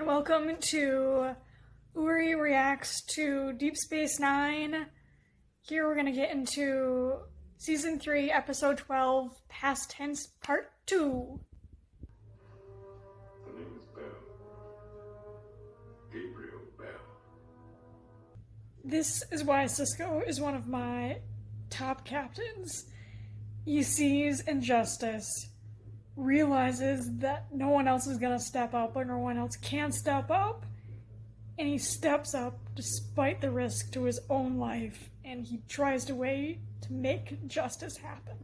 welcome to Uri Reacts to Deep Space Nine. Here we're going to get into Season 3, Episode 12, Past Tense, Part 2. The name is Bell. Gabriel Bell. This is why Cisco is one of my top captains. He sees injustice, realizes that no one else is going to step up or no one else can step up, and he steps up despite the risk to his own life, and he tries to way to make justice happen.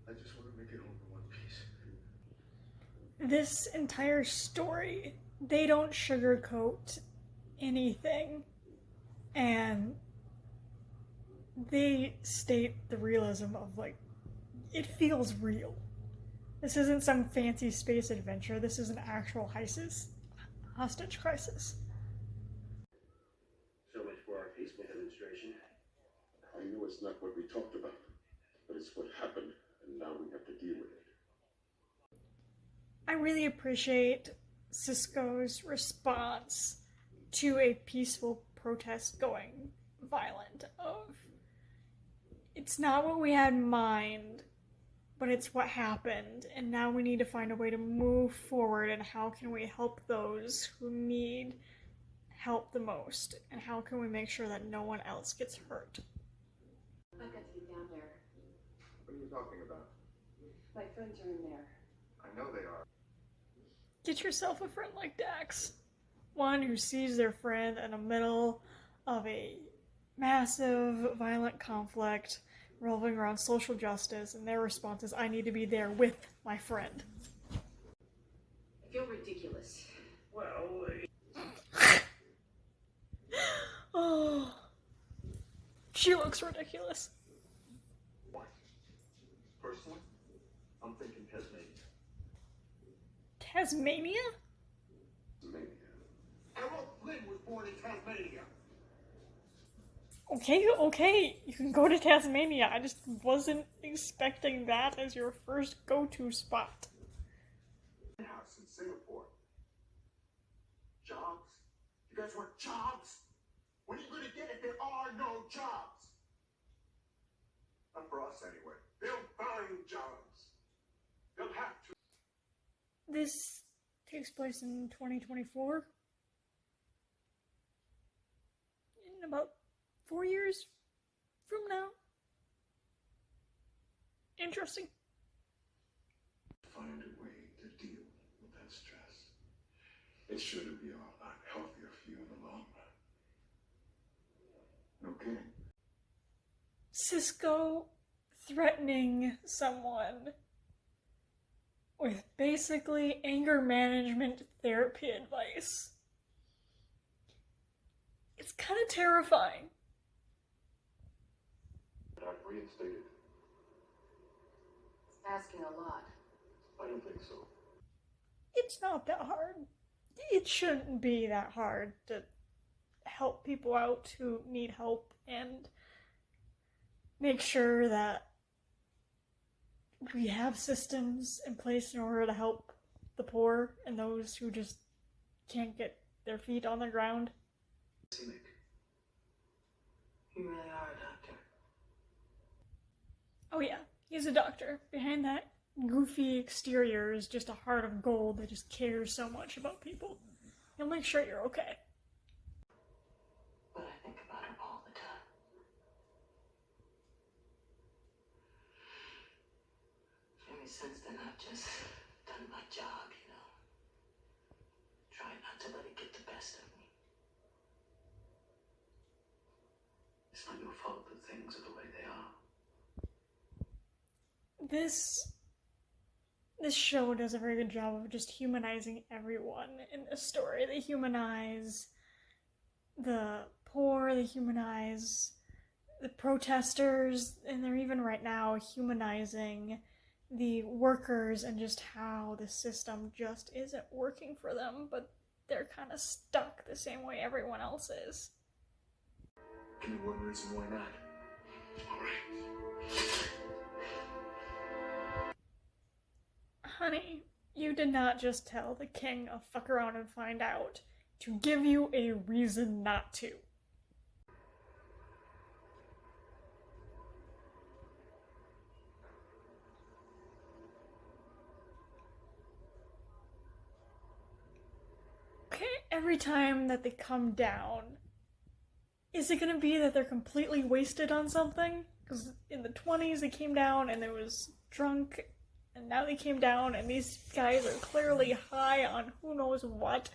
I just want to make it home in one piece. This entire story, they don't sugarcoat anything, and they state the realism of, like, it feels real. This isn't some fancy space adventure, this is an actual hostage crisis. So much for our peaceful demonstration. I know it's not what we talked about, but it's what happened, and now we have to deal with it. I really appreciate Cisco's response to a peaceful protest going violent of, it's not what we had in mind, but it's what happened, and now we need to find a way to move forward, and how can we help those who need help the most, and how can we make sure that no one else gets hurt. I've got to get down there. What are you talking about? My friends are in there. I know they are. Get yourself a friend like Dax. One who sees their friend in the middle of a massive, violent conflict revolving around social justice, and their response is, I need to be there with my friend. I feel ridiculous. Well, Oh, she looks ridiculous. what? Personally, I'm thinking Tasmania. Tasmania? Mania. Errol Flynn was born in Tasmania. Okay, you can go to Tasmania. I just wasn't expecting that as your first go-to spot. House in Singapore. Jobs? You guys want jobs? When are you going to get it? There are no jobs. Not for us, anyway. They'll find jobs. They'll have to. This takes place in 2024. In about 4 years from now. Interesting. Find a way to deal with that stress. It's sure to be a lot healthier for you in the long run. No kidding. Cisco threatening someone with basically anger management therapy advice. It's kind of terrifying. I've reinstated. It's asking a lot. I don't think so. It's not that hard. It shouldn't be that hard to help people out who need help and make sure that we have systems in place in order to help the poor and those who just can't get their feet on the ground. Cynic. You really are a doctor. Oh yeah, he's a doctor. Behind that goofy exterior is just a heart of gold that just cares so much about people. He'll make sure you're okay. But I think about him all the time. Ever since then, I've just done my job, you know. Try not to let it get the best of me. It's not your fault that things are the way they are. This show does a very good job of just humanizing everyone in this story. They humanize the poor, they humanize the protesters, and they're even right now humanizing the workers and just how the system just isn't working for them, but they're kind of stuck the same way everyone else is. Give me one reason why not. All right. Honey, you did not just tell the king of fuck around and find out to give you a reason not to. Okay, every time that they come down, is it gonna be that they're completely wasted on something? Because in the 20s they came down and they was drunk, and now they came down and these guys are clearly high on who knows what.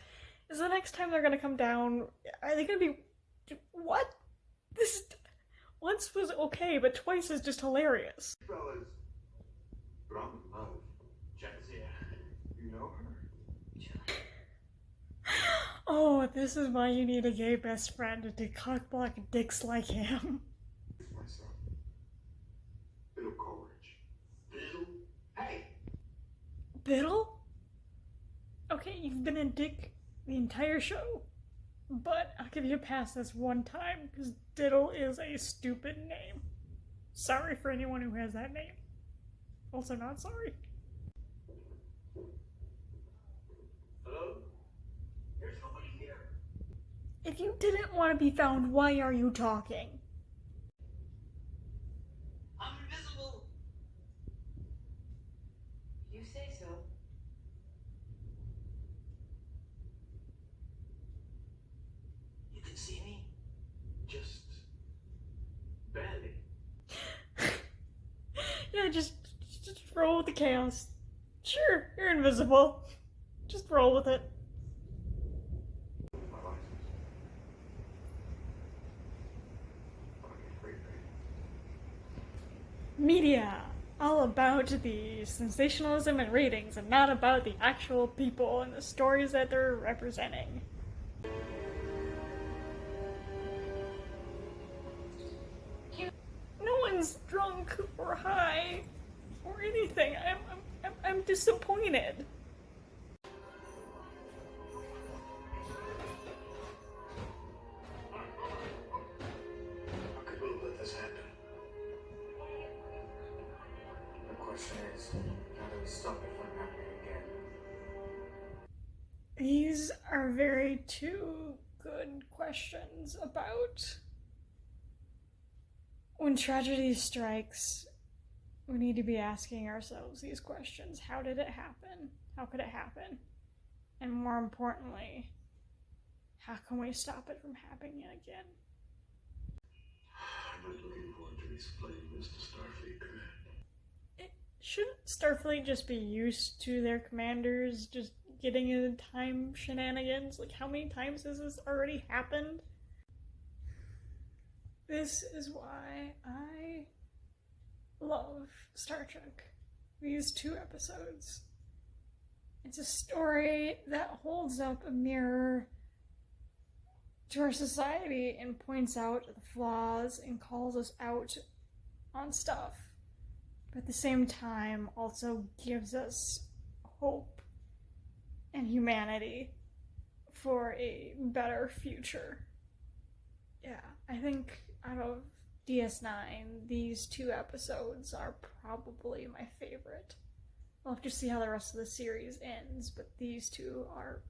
Is the next time they're gonna come down, are they gonna be... What? This... Once was okay, but twice is just hilarious. Fellas, but I'm in love. Jazia, you know her? Oh, this is why you need a gay best friend to cockblock dicks like him. Myself. Little Coleridge. Biddle? Hey! Biddle? Okay, you've been a dick the entire show. But I'll give you a pass this one time, because Diddle is a stupid name. Sorry for anyone who has that name. Also not sorry. Hello? There's nobody here. If you didn't want to be found, why are you talking? I'm invisible. You say so. You can see me? Just barely. Yeah, just roll with the chaos. Sure, you're invisible. Just roll with it. My license. I'm gonna get free pay. Media. All about the sensationalism and ratings, and not about the actual people and the stories that they're representing. No one's drunk or high or anything. I'm disappointed. How could we let this happen? The question is, how do we stop it from happening again? These are very two good questions about when tragedy strikes. We need to be asking ourselves these questions. How did it happen? How could it happen? And more importantly, how can we stop it from happening again? I'm not looking forward to explaining this to Starfleet Command. Shouldn't Starfleet just be used to their commanders just getting into time shenanigans? Like, how many times has this already happened? This is why I love Star Trek. These 2 episodes. It's a story that holds up a mirror to our society and points out the flaws and calls us out on stuff. But at the same time also gives us hope and humanity for a better future. Yeah, I think out of DS9, these 2 episodes are probably my favorite. We'll have to see how the rest of the series ends, but these 2 are...